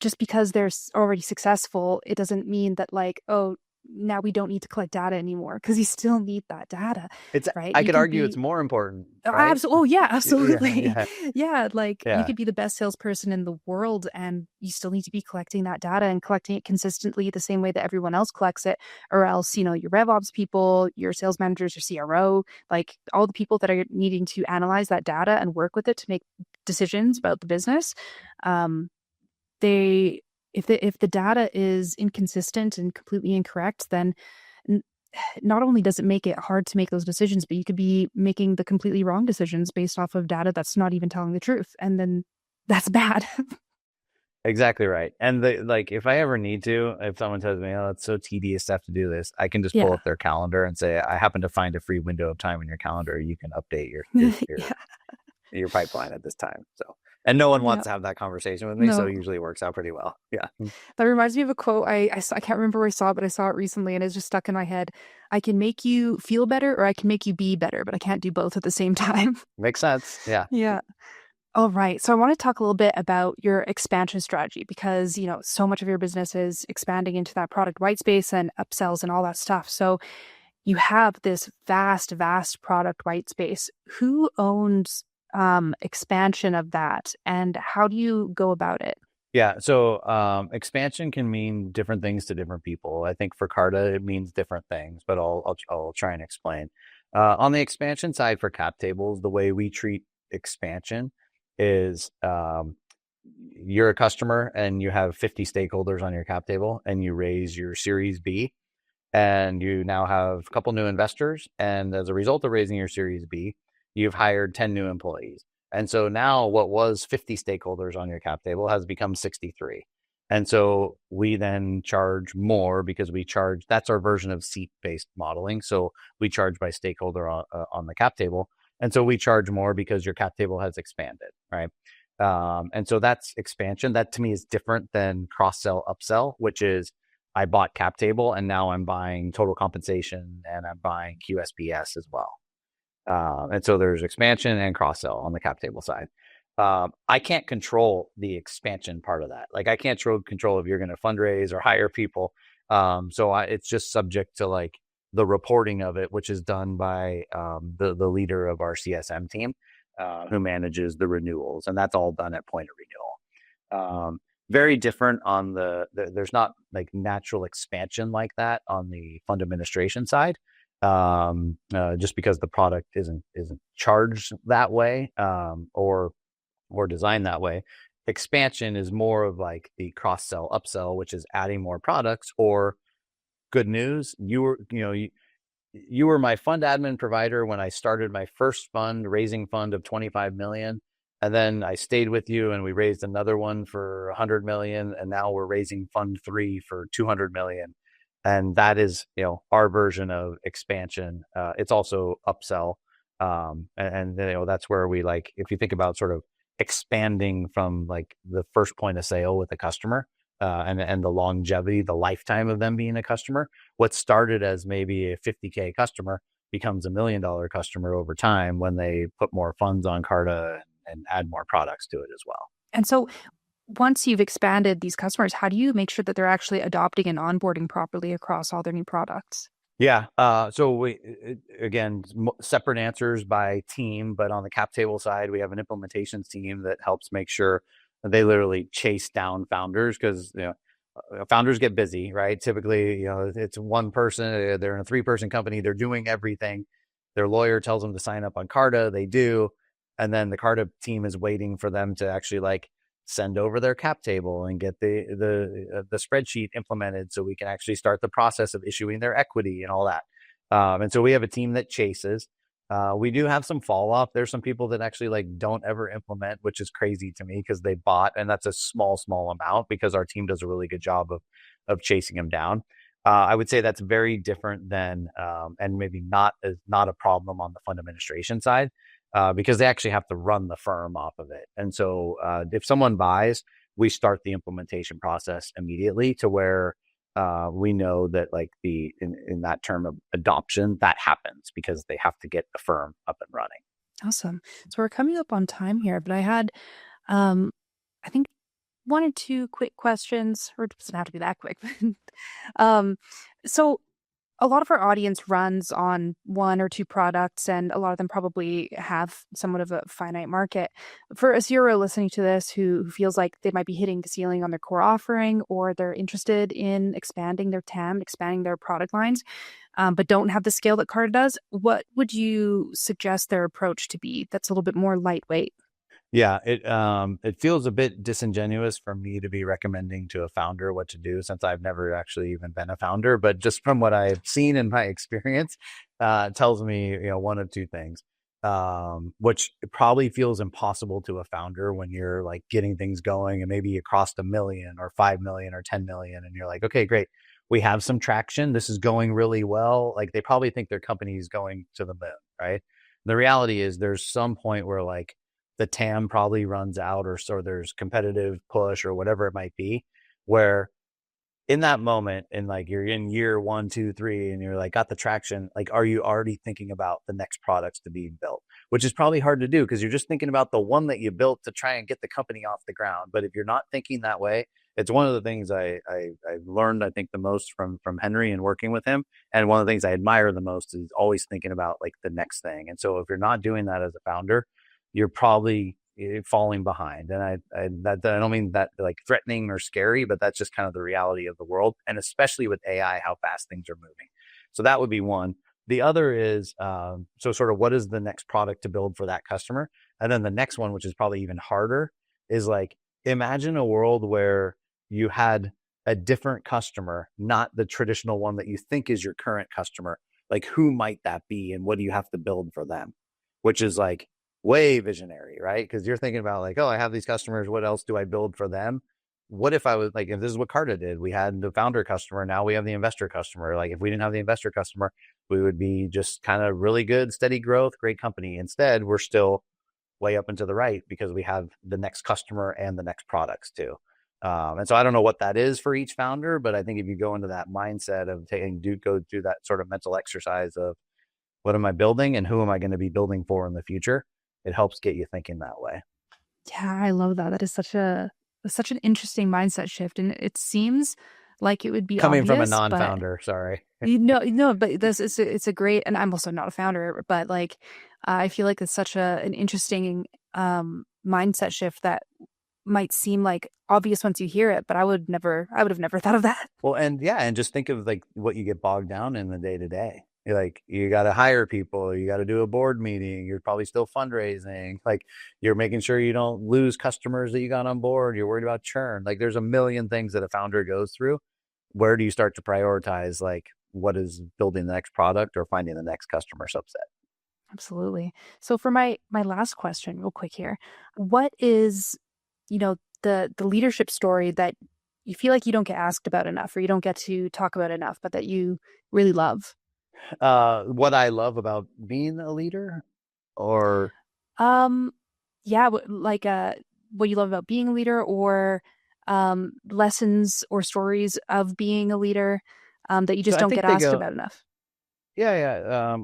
just because they're already successful, it doesn't mean that like, oh, now we don't need to collect data anymore, because you still need that data, It's right? I You could can argue be it's more important, oh, right? oh yeah, Yeah, absolutely. yeah, Yeah, like you yeah. could be the best salesperson in the world and you still need to be collecting that data and collecting it consistently the same way that everyone else collects it, or else, your RevOps people, your sales managers, your CRO, like all the people that are needing to analyze that data and work with it to make decisions about the business, um, they if the data is inconsistent and completely incorrect, then n- not only does it make it hard to make those decisions, but you could be making the completely wrong decisions based off of data that's not even telling the truth, and then that's bad. Exactly right. And if I ever need to, if someone tells me, "Oh, it's so tedious to have to do this," I can just pull Yeah. up their calendar and say, "I happen to find a free window of time in your calendar. You can update your pipeline at this time." So, and no one Yeah. wants to have that conversation with me, so No. it usually works out pretty well. Yeah. That reminds me of a quote I can't remember where I saw it, but I saw it recently and it's just stuck in my head. I can make you feel better or I can make you be better, but I can't do both at the same time. Makes sense. Yeah. Yeah. All right. So I want to talk a little bit about your expansion strategy because, so much of your business is expanding into that product white space and upsells and all that stuff. So you have this vast, vast product white space. Who owns expansion of that and how do you go about it? Yeah. So expansion can mean different things to different people. I think for Carta, it means different things, but I'll try and explain. On the expansion side for cap tables, the way we treat expansion is you're a customer and you have 50 stakeholders on your cap table and you raise your Series B and you now have a couple new investors. And as a result of raising your Series B, you've hired 10 new employees. And so now what was 50 stakeholders on your cap table has become 63. And so we then charge more because that's our version of seat-based modeling. So we charge by stakeholder on the cap table. And so we charge more because your cap table has expanded, right? And so that's expansion. That to me is different than cross-sell, upsell, which is I bought cap table and now I'm buying total compensation and I'm buying QSBS as well. And so there's expansion and cross sell on the cap table side. I can't control the expansion part of that. Like I can't control if you're going to fundraise or hire people. It's just subject to like the reporting of it, which is done by the leader of our CSM team, who manages the renewals, and that's all done at point of renewal. Very different on there's not like natural expansion like that on the fund administration side, just because the product isn't charged that way, or designed that way. Expansion is more of like the cross sell upsell, which is adding more products. Or good news, you were my fund admin provider when I started my first raising fund of 25 million. And then I stayed with you and we raised another one for 100 million. And now we're raising fund 3 for 200 million. And that is, our version of expansion. It's also upsell. That's where we like, if you think about sort of expanding from like the first point of sale with the customer, and the longevity, the lifetime of them being a customer, what started as maybe a 50K customer becomes $1 million customer over time when they put more funds on Carta and add more products to it as well. And so once you've expanded these customers, how do you make sure that they're actually adopting and onboarding properly across all their new products? Yeah. So again, separate answers by team, but on the cap table side, we have an implementations team that helps make sure they literally chase down founders because, founders get busy, right? Typically, it's one person, they're in a 3-person company, they're doing everything. Their lawyer tells them to sign up on Carta, they do. And then the Carta team is waiting for them to actually like send over their cap table and get the spreadsheet implemented so we can actually start the process of issuing their equity and all that. And so we have a team that chases. We do have some fall off. There's some people that actually like don't ever implement, which is crazy to me because they bought, and that's a small amount because our team does a really good job of chasing them down. I would say that's very different than, and maybe not a problem on the fund administration side, because they actually have to run the firm off of it. And so if someone buys, we start the implementation process immediately to where we know that like in that term of adoption, that happens because they have to get the firm up and running. Awesome. So we're coming up on time here, but I had, I think, one or two quick questions, or it doesn't have to be that quick. um, so a lot of our audience runs on one or two products, and a lot of them probably have somewhat of a finite market. For a CRO listening to this who feels like they might be hitting the ceiling on their core offering, or they're interested in expanding their TAM, expanding their product lines, but don't have the scale that Carta does, what would you suggest their approach to be that's a little bit more lightweight? Yeah, it feels a bit disingenuous for me to be recommending to a founder what to do since I've never actually even been a founder. But just from what I've seen in my experience, it tells me one of two things, which probably feels impossible to a founder when you're like getting things going and maybe you crossed 1 million or 5 million or 10 million, and you're like, okay, great, we have some traction. This is going really well. Like they probably think their company is going to the moon, right? The reality is there's some point where like the TAM probably runs out or so there's competitive push or whatever it might be, where in that moment and like you're in year 1, 2, 3 and you're like got the traction, like are you already thinking about the next products to be built, which is probably hard to do because you're just thinking about the one that you built to try and get the company off the ground. But if you're not thinking that way, it's one of the things I learned, I think, the most from Henry and working with him. And one of the things I admire the most is always thinking about like the next thing. And so if you're not doing that as a founder, you're probably falling behind. And I don't mean that like threatening or scary, but that's just kind of the reality of the world. And especially with AI, how fast things are moving. So that would be one. The other is, so sort of what is the next product to build for that customer? And then the next one, which is probably even harder, is like, imagine a world where you had a different customer, not the traditional one that you think is your current customer. Like who might that be? And what do you have to build for them? Which is like, way visionary, right? Because you're thinking about like, oh, I have these customers. What else do I build for them? What if I was like, if this is what Carta did, we had the founder customer, now we have the investor customer. Like if we didn't have the investor customer, we would be just kind of really good, steady growth, great company. Instead, we're still way up and to the right because we have the next customer and the next products too. And so I don't know what that is for each founder, but I think if you go into that mindset of go through that sort of mental exercise of what am I building and who am I going to be building for in the future, it helps get you thinking that way. Yeah, I love that. That is such an interesting mindset shift, and it seems like it would be coming obvious, from a non-founder. Sorry, but this is it's a great, and I'm also not a founder, but like I feel like it's such an interesting mindset shift that might seem like obvious once you hear it, but I would have never thought of that. Well, and just think of like what you get bogged down in the day to day. Like you got to hire people, you got to do a board meeting, you're probably still fundraising, like you're making sure you don't lose customers that you got on board, you're worried about churn. Like there's a million things that a founder goes through. Where do you start to prioritize like what is building the next product or finding the next customer subset? Absolutely. So for my last question, real quick here, what is the leadership story that you feel like you don't get asked about enough, or you don't get to talk about enough, but that you really love? What I love about being a leader, or Yeah, what you love about being a leader, or lessons or stories of being a leader that you so just I don't think get they asked go, about enough. yeah.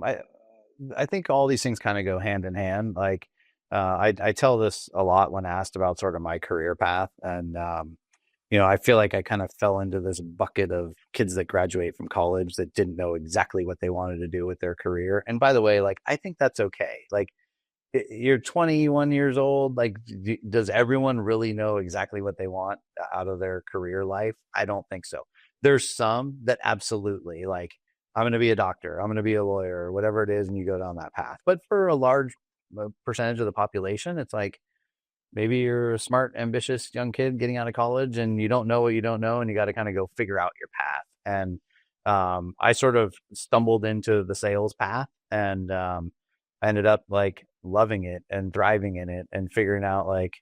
I think all these things kind of go hand in hand. Like I tell this a lot when asked about sort of my career path, and I feel like I kind of fell into this bucket of kids that graduate from college that didn't know exactly what they wanted to do with their career. And by the way, like I think that's okay. Like you're 21 years old. Like, does everyone really know exactly what they want out of their career life? I don't think so. There's some that absolutely like, I'm going to be a doctor, I'm going to be a lawyer, or whatever it is, and you go down that path. But for a large percentage of the population, it's like maybe you're a smart, ambitious young kid getting out of college and you don't know what you don't know, and you got to kind of go figure out your path. And I sort of stumbled into the sales path, and I ended up like loving it and thriving in it and figuring out like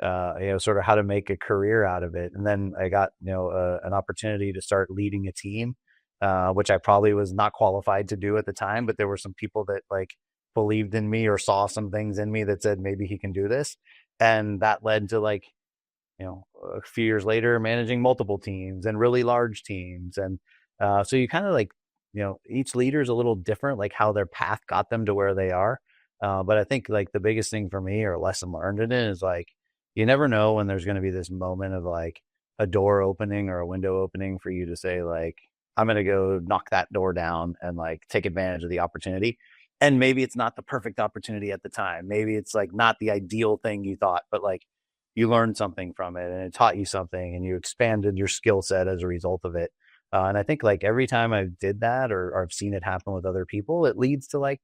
sort of how to make a career out of it. And then I got an opportunity to start leading a team, which I probably was not qualified to do at the time, but there were some people that like believed in me or saw some things in me that said maybe he can do this, and that led to like a few years later, managing multiple teams and really large teams. And so you kind of like, each leader is a little different, like how their path got them to where they are. But I think like the biggest thing for me or lesson learned in it is like, you never know when there's going to be this moment of like a door opening or a window opening for you to say like, I'm going to go knock that door down and like take advantage of the opportunity. And maybe it's not the perfect opportunity at the time. Maybe it's like not the ideal thing you thought, but like you learned something from it and it taught you something and you expanded your skill set as a result of it. And I think like every time I did that or I've seen it happen with other people, it leads to like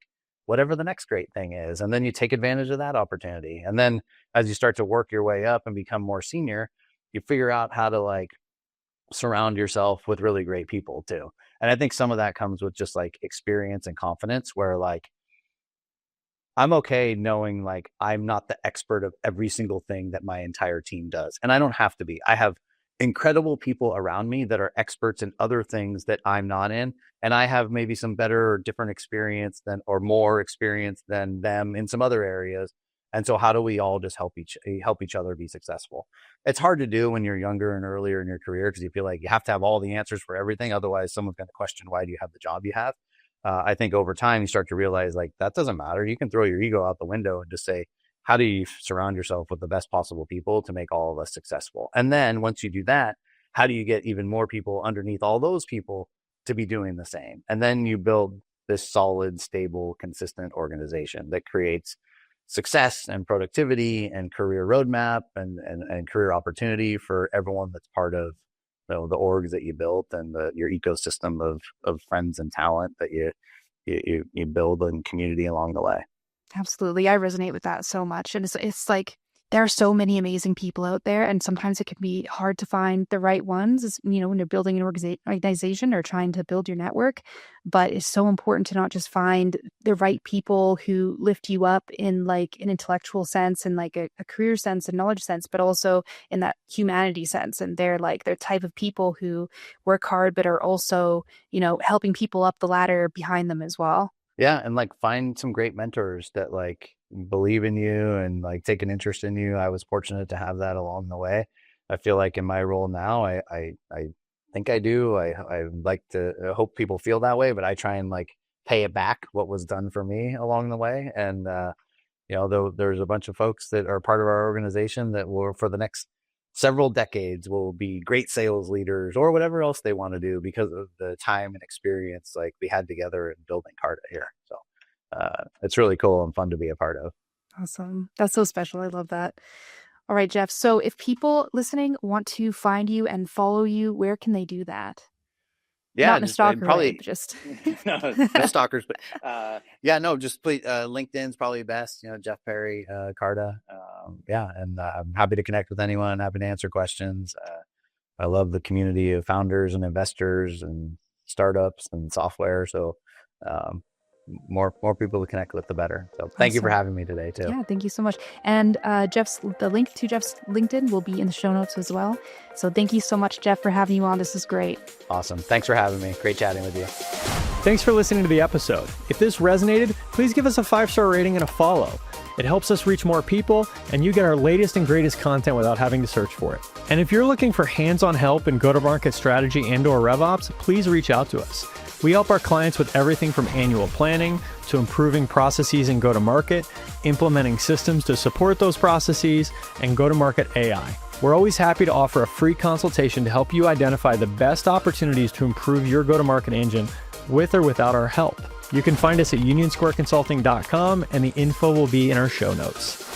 whatever the next great thing is. And then you take advantage of that opportunity. And then as you start to work your way up and become more senior, you figure out how to like surround yourself with really great people too. And I think some of that comes with just like experience and confidence where like, I'm okay knowing like I'm not the expert of every single thing that my entire team does. And I don't have to be. I have incredible people around me that are experts in other things that I'm not in. And I have maybe some better or different experience than, or more experience than them in some other areas. And so how do we all just help each other be successful? It's hard to do when you're younger and earlier in your career because you feel like you have to have all the answers for everything. Otherwise, someone's going to question, why do you have the job you have? I think over time, you start to realize like that doesn't matter. You can throw your ego out the window and just say, how do you surround yourself with the best possible people to make all of us successful? And then once you do that, how do you get even more people underneath all those people to be doing the same? And then you build this solid, stable, consistent organization that creates success and productivity and career roadmap and career opportunity for everyone that's part of the orgs that you built and your ecosystem of friends and talent that you build in community along the way. Absolutely. I resonate with that so much. And it's like there are so many amazing people out there, and sometimes it can be hard to find the right ones, when you're building an organization or trying to build your network. But it's so important to not just find the right people who lift you up in like an intellectual sense and like a career sense and knowledge sense, but also in that humanity sense. And they're type of people who work hard, but are also, helping people up the ladder behind them as well. Yeah. And like find some great mentors that like believe in you and like take an interest in you. I was fortunate to have that along the way. I feel like in my role now, I think I do. I like to hope people feel that way, but I try and like pay it back what was done for me along the way. And, though there's a bunch of folks that are part of our organization that will, for the next several decades, will be great sales leaders or whatever else they want to do because of the time and experience like we had together in building Carta here. So it's really cool and fun to be a part of. Awesome. That's so special. I love that. All right, Jeff. So if people listening want to find you and follow you, where can they do that? Yeah, not in a stalker way, but just no stalkers, but just please, LinkedIn's probably best. Jeff Perry, Carta. And I'm happy to connect with anyone. Happy to answer questions. I love the community of founders and investors and startups and software. So more people to connect with, the better. So thank you for having me today too. Yeah, thank you so much. And the link to Jeff's LinkedIn will be in the show notes as well. So thank you so much, Jeff, for having you on. This is great. Awesome. Thanks for having me. Great chatting with you. Thanks for listening to the episode. If this resonated, please give us a 5-star rating and a follow. It helps us reach more people, and you get our latest and greatest content without having to search for it. And if you're looking for hands-on help in go-to-market strategy and/or RevOps, please reach out to us. We help our clients with everything from annual planning to improving processes in go-to-market, implementing systems to support those processes, and go-to-market AI. We're always happy to offer a free consultation to help you identify the best opportunities to improve your go-to-market engine with or without our help. You can find us at unionsquareconsulting.com, and the info will be in our show notes.